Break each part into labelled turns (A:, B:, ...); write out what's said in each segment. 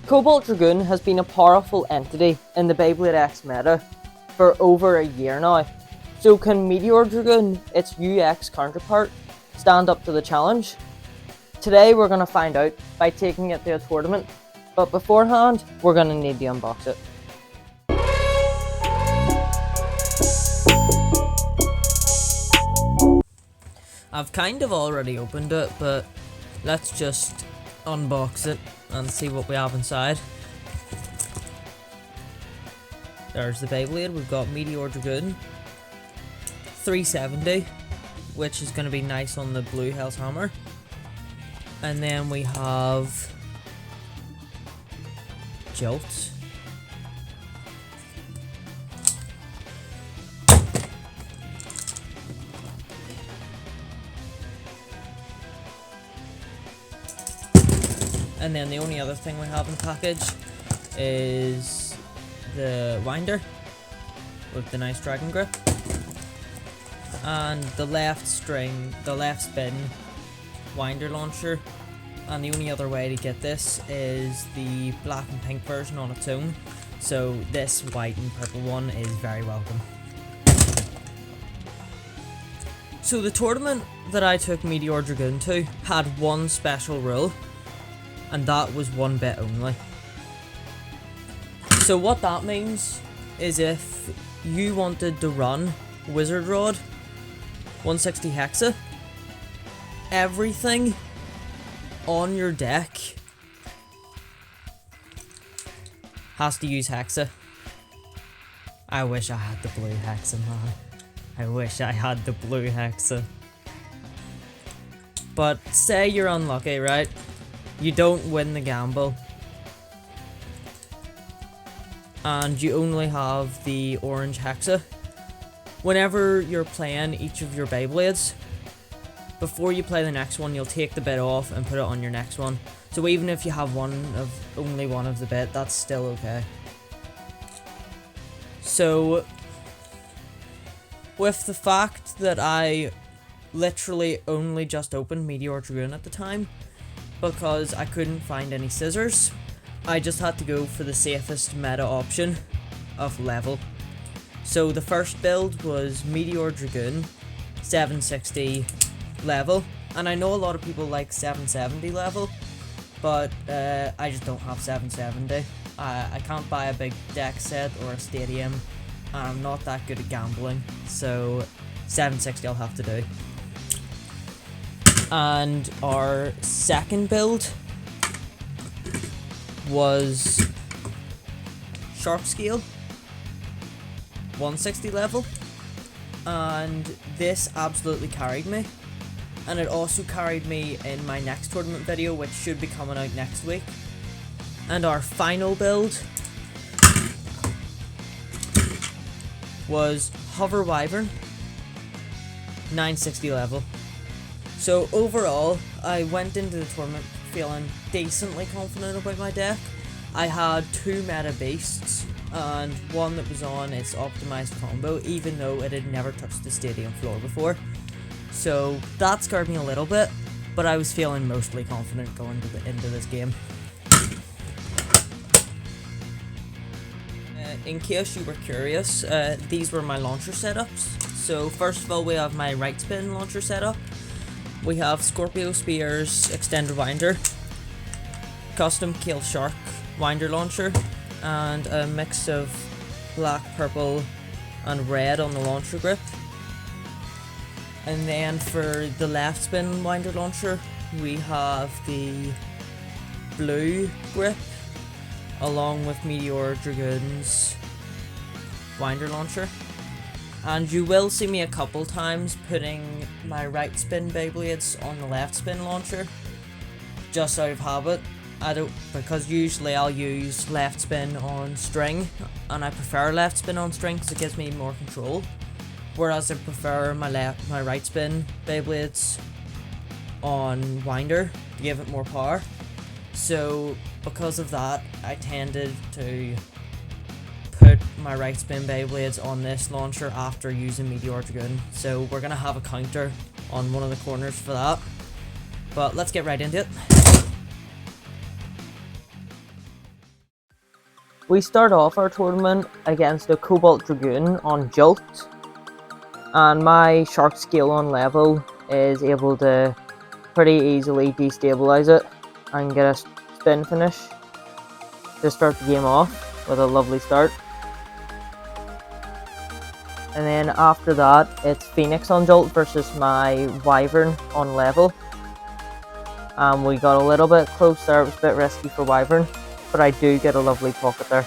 A: Cobalt Dragoon has been a powerful entity in the Beyblade X meta for over a year now. So can Meteor Dragoon, its UX counterpart, stand up to the challenge? Today we're going to find out by taking it to a tournament, but beforehand we're going to need to unbox it. I've kind of already opened it, but let's just unbox it and see what we have inside. There's the Beyblade. We've got Meteor Dragoon 370, which is going to be nice on the blue Hell's Hammer. And then we have Jolt. And then the only other thing we have in the package is the winder with the nice dragon grip, and the left spin winder launcher. And the only other way to get this is the black and pink version on its own, so this white and purple one is very welcome. So the tournament that I took Meteor Dragoon to had one special rule, and that was 1 bit only. So what that means is if you wanted to run Wizard Rod 160 Hexa, everything on your deck has to use Hexa. I wish I had the blue Hexa, man. I wish I had the blue Hexa. But say you're unlucky, right? You don't win the gamble, and you only have the orange Hexa. Whenever you're playing each of your Beyblades, before you play the next one, you'll take the bit off and put it on your next one. So even if you have only one of the bit, that's still okay. So with the fact that I literally only just opened Meteor Dragoon at the time, because I couldn't find any scissors, I just had to go for the safest meta option of level. So the first build was Meteor Dragoon 760 level, and I know a lot of people like 770 level, but I just don't have 770. I can't buy a big deck set or a stadium, and I'm not that good at gambling, so 760 I'll have to do. And our second build was Shark Scale 160 level, and this absolutely carried me, and it also carried me in my next tournament video, which should be coming out next week. And our final build was Hover Wyvern 960 level. So overall, I went into the tournament feeling decently confident about my deck. I had 2 meta beasts and one that was on its optimized combo, even though it had never touched the stadium floor before. So that scared me a little bit, but I was feeling mostly confident going into this game. In case you were curious, these were my launcher setups. So first of all, we have my right spin launcher setup. We have Scorpio Spears extended winder, custom Kill Shark winder launcher, and a mix of black, purple, and red on the launcher grip. And then for the left spin winder launcher, we have the blue grip along with Meteor Dragoon's winder launcher. And you will see me a couple times putting my right spin Beyblades on the left spin launcher, just out of habit. Because usually I'll use left spin on string, and I prefer left spin on string because it gives me more control. Whereas I prefer my right spin Beyblades on winder to give it more power. So because of that, I tended to put my right spin Beyblades on this launcher after using Meteor Dragoon. So we're going to have a counter on one of the corners for that. But let's get right into it. We start off our tournament against a Cobalt Dragoon on Jolt, and my shark scale on level is able to pretty easily destabilize it and get a spin finish to start the game off with a lovely start. And then after that, it's Phoenix on Jolt versus my Wyvern on level. We got a little bit close there, it was a bit risky for Wyvern, but I do get a lovely pocket there.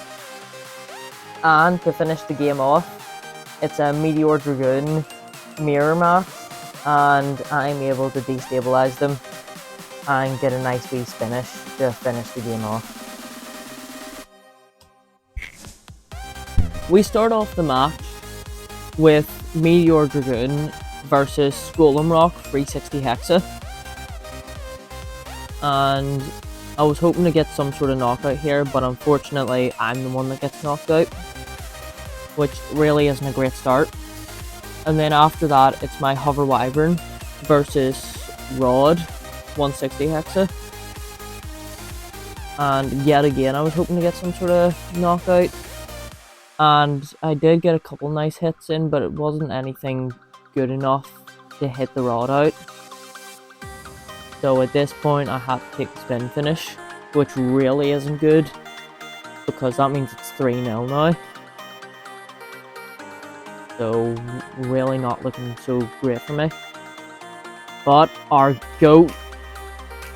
A: And to finish the game off, it's a Meteor Dragoon mirror match, and I'm able to destabilize them and get a nice wee finish to finish the game off. We start off the match with Meteor Dragoon versus Golem Rock 360 Hexa, and I was hoping to get some sort of knockout here, but unfortunately I'm the one that gets knocked out, which really isn't a great start. And then after that, it's my Hover Wyvern versus Rod 160 Hexa, and yet again I was hoping to get some sort of knockout, and I did get a couple nice hits in, but it wasn't anything good enough to hit the Rod out. So at this point I had to take the spin finish, which really isn't good, because that means it's 3-0 now. So really not looking so great for me. But our GOAT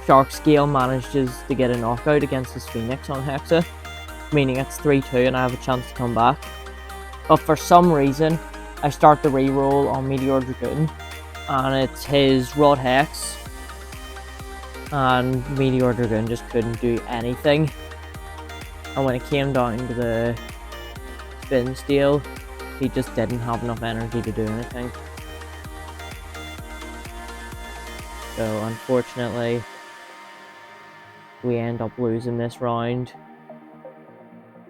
A: Shark Scale manages to get a knockout against his Phoenix on Hexa, meaning it's 3-2 and I have a chance to come back. But for some reason, I start the reroll on Meteor Dragoon, and it's his Rod Hex, and Meteor Dragoon just couldn't do anything. And when it came down to the spin steal, he just didn't have enough energy to do anything. So unfortunately, we end up losing this round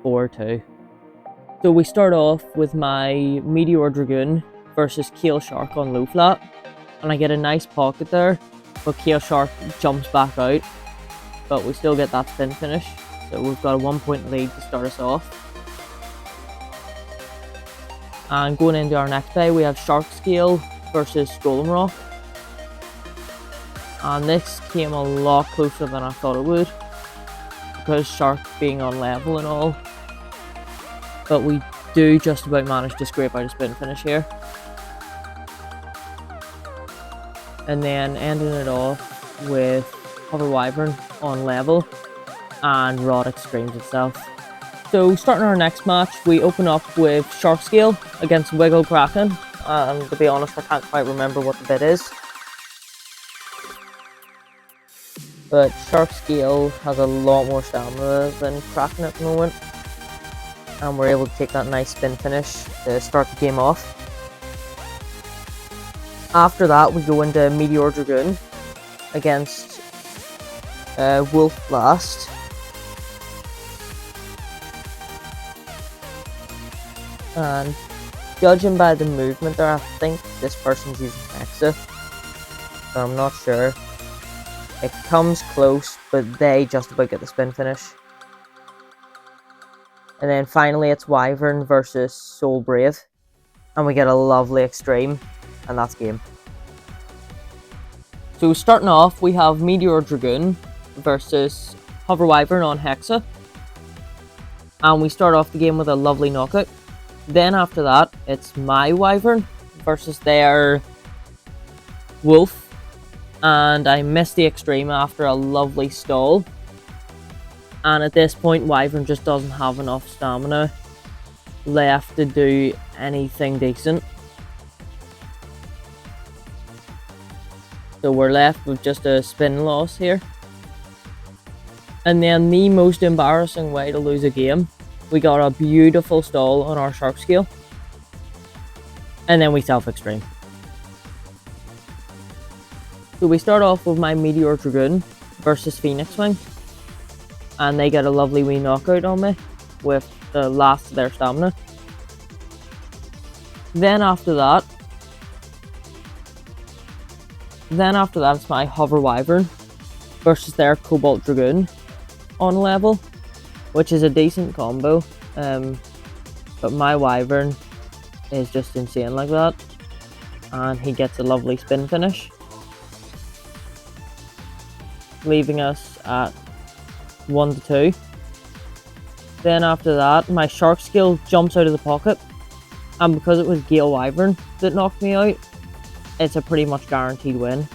A: 4-2. So we start off with my Meteor Dragoon versus Kale Shark on low flat, and I get a nice pocket there, but Kale Shark jumps back out, but we still get that spin finish. So we've got a 1-point lead to start us off. And going into our next play, we have Shark Scale versus Golem Rock. And this came a lot closer than I thought it would, because Shark being on level and all. But we do just about manage to scrape out a spin finish here. And then ending it off with Hover Wyvern on level, and Rod Extremes itself. So starting our next match, we open up with Shark Scale against Wiggle Kraken, and to be honest I can't quite remember what the bid is. But Shark Scale has a lot more stamina than Kraken at the moment, and we're able to take that nice spin finish to start the game off. After that, we go into Meteor Dragoon against Wolf Blast. And judging by the movement there, I think this person's using Hexa, but I'm not sure. It comes close, but they just about get the spin finish. And then finally it's Wyvern versus Soul Brave, and we get a lovely extreme, and that's game. So starting off, we have Meteor Dragoon versus Hover Wyvern on Hexa, and we start off the game with a lovely knockout. Then after that, it's my Wyvern versus their Wolf, and I missed the extreme after a lovely stall. And at this point, Wyvern just doesn't have enough stamina left to do anything decent. So we're left with just a spin loss here. And then the most embarrassing way to lose a game, we got a beautiful stall on our Shark Scale, and then we self-extreme. So we start off with my Meteor Dragoon versus Phoenix Wing, and they get a lovely wee knockout on me with the last of their stamina. Then after that it's my Hover Wyvern versus their Cobalt Dragoon on level. which is a decent combo. But my Wyvern is just insane like that, and he gets a lovely spin finish, leaving us at 1-2. Then after that, my Shark skill jumps out of the pocket, and because it was Gale Wyvern that knocked me out, it's a pretty much guaranteed win.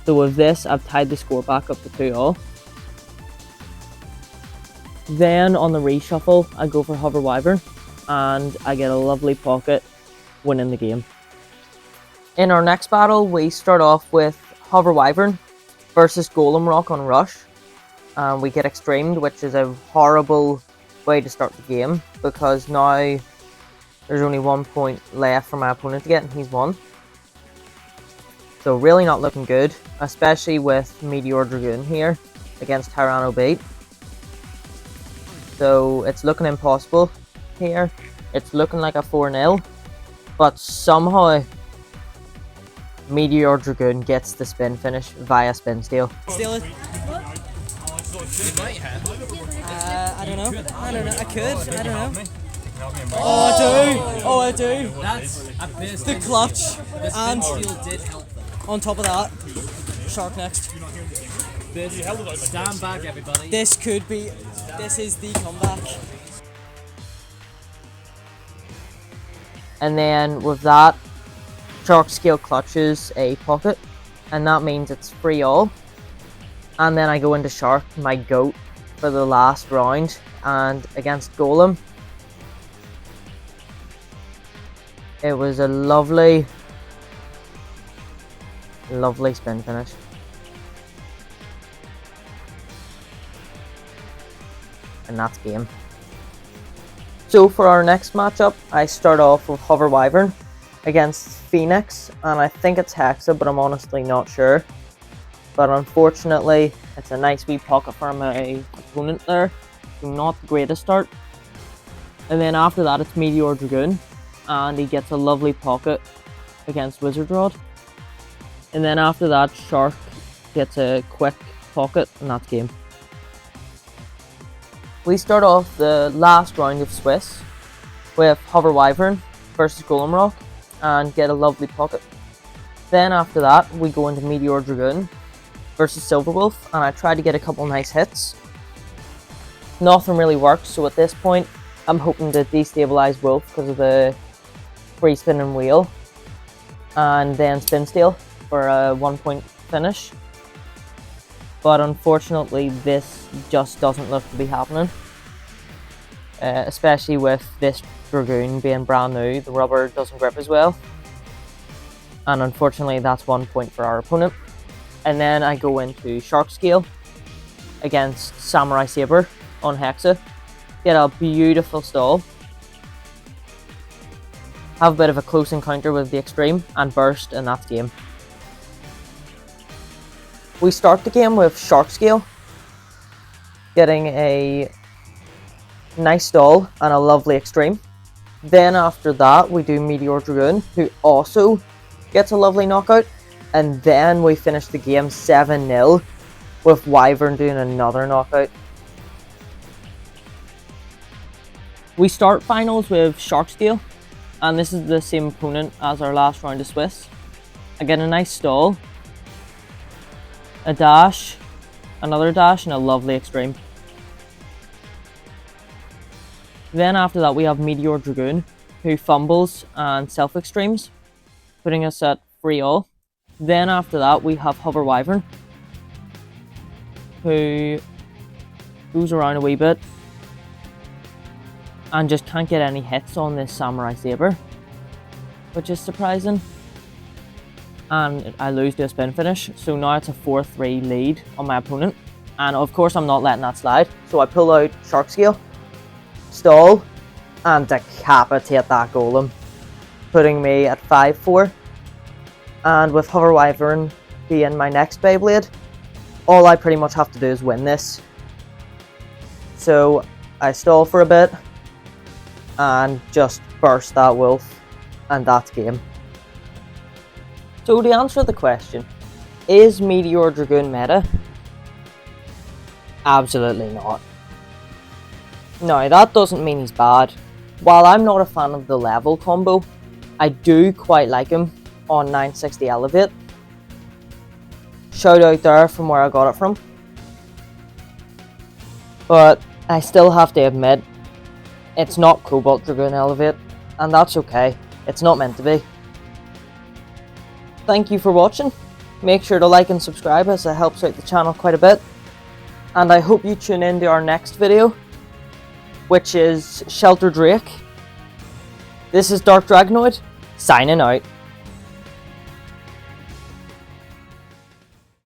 A: So with this, I've tied the score back up to 2-all. Then on the reshuffle, I go for Hover Wyvern, and I get a lovely pocket, winning the game. In our next battle, we start off with Hover Wyvern versus Golem Rock on Rush. And we get extremed, which is a horrible way to start the game, because now there's only 1 point left for my opponent to get, and he's won. So really not looking good, especially with Meteor Dragoon here against Tyranno Bait. So it's looking impossible here. It's looking like a 4-0, but somehow Meteor Dragoon gets the spin finish via spin steal.
B: Steal it. I don't know. I could. I don't know. Oh, I do.
C: That's a bit.
B: The clutch. And
C: Did help them.
B: on top of that, Shark next.
C: Stand back, everybody.
B: This is the comeback.
A: And then with that, Shark skill clutches a pocket, and that means it's 3-all. And then I go into Shark, my goat, for the last round, and against Golem, it was a lovely spin finish. And that's game. So for our next matchup, I start off with Hover Wyvern against Phoenix, and I think it's Hexa, but I'm honestly not sure. But unfortunately, it's a nice wee pocket for my opponent there. So not the greatest start. And then after that, it's Meteor Dragoon, and he gets a lovely pocket against Wizard Rod. And then after that, Shark gets a quick pocket, and that's game. We start off the last round of Swiss with Hover Wyvern versus Golem Rock, and get a lovely pocket. Then after that, we go into Meteor Dragoon versus Silverwolf, and I tried to get a couple nice hits. Nothing really worked, so at this point, I'm hoping to destabilize Wolf because of the free spinning wheel, and then spin steal for a 1 point finish. But unfortunately, this just doesn't look to be happening. Especially with this Dragoon being brand new, the rubber doesn't grip as well. And unfortunately, that's 1 point for our opponent. And then I go into Shark Scale against Samurai Saber on Hexa. Get a beautiful stall. Have a bit of a close encounter with the extreme and burst, and that's game. We start the game with Shark Scale, getting a nice stall and a lovely extreme. Then after that, we do Meteor Dragoon, who also gets a lovely knockout. And then we finish the game 7-0 with Wyvern doing another knockout. We start finals with Shark Scale, and this is the same opponent as our last round of Swiss. I get a nice stall, a dash, another dash, and a lovely extreme. Then after that, we have Meteor Dragoon, who fumbles and self-extremes, putting us at 3-all. Then after that, we have Hover Wyvern, who goes around a wee bit and just can't get any hits on this Samurai Saber, which is surprising. And I lose to a spin finish, so now it's a 4-3 lead on my opponent. And of course, I'm not letting that slide, so I pull out Shark Scale, stall, and decapitate that golem, putting me at 5-4. And with Hover Wyvern being my next Beyblade, all I pretty much have to do is win this. So I stall for a bit and just burst that wolf, and that's game. So to answer the question, is Meteor Dragoon meta? Absolutely not. Now, that doesn't mean he's bad. While I'm not a fan of the level combo, I do quite like him on 960 Elevate. Shout out there from where I got it from. But I still have to admit, it's not Cobalt Dragoon Elevate, and that's okay. It's not meant to be. Thank you for watching. Make sure to like and subscribe as it helps out the channel quite a bit. And I hope you tune in to our next video, which is Shelter Drake. This is Dark Dragonoid, signing out.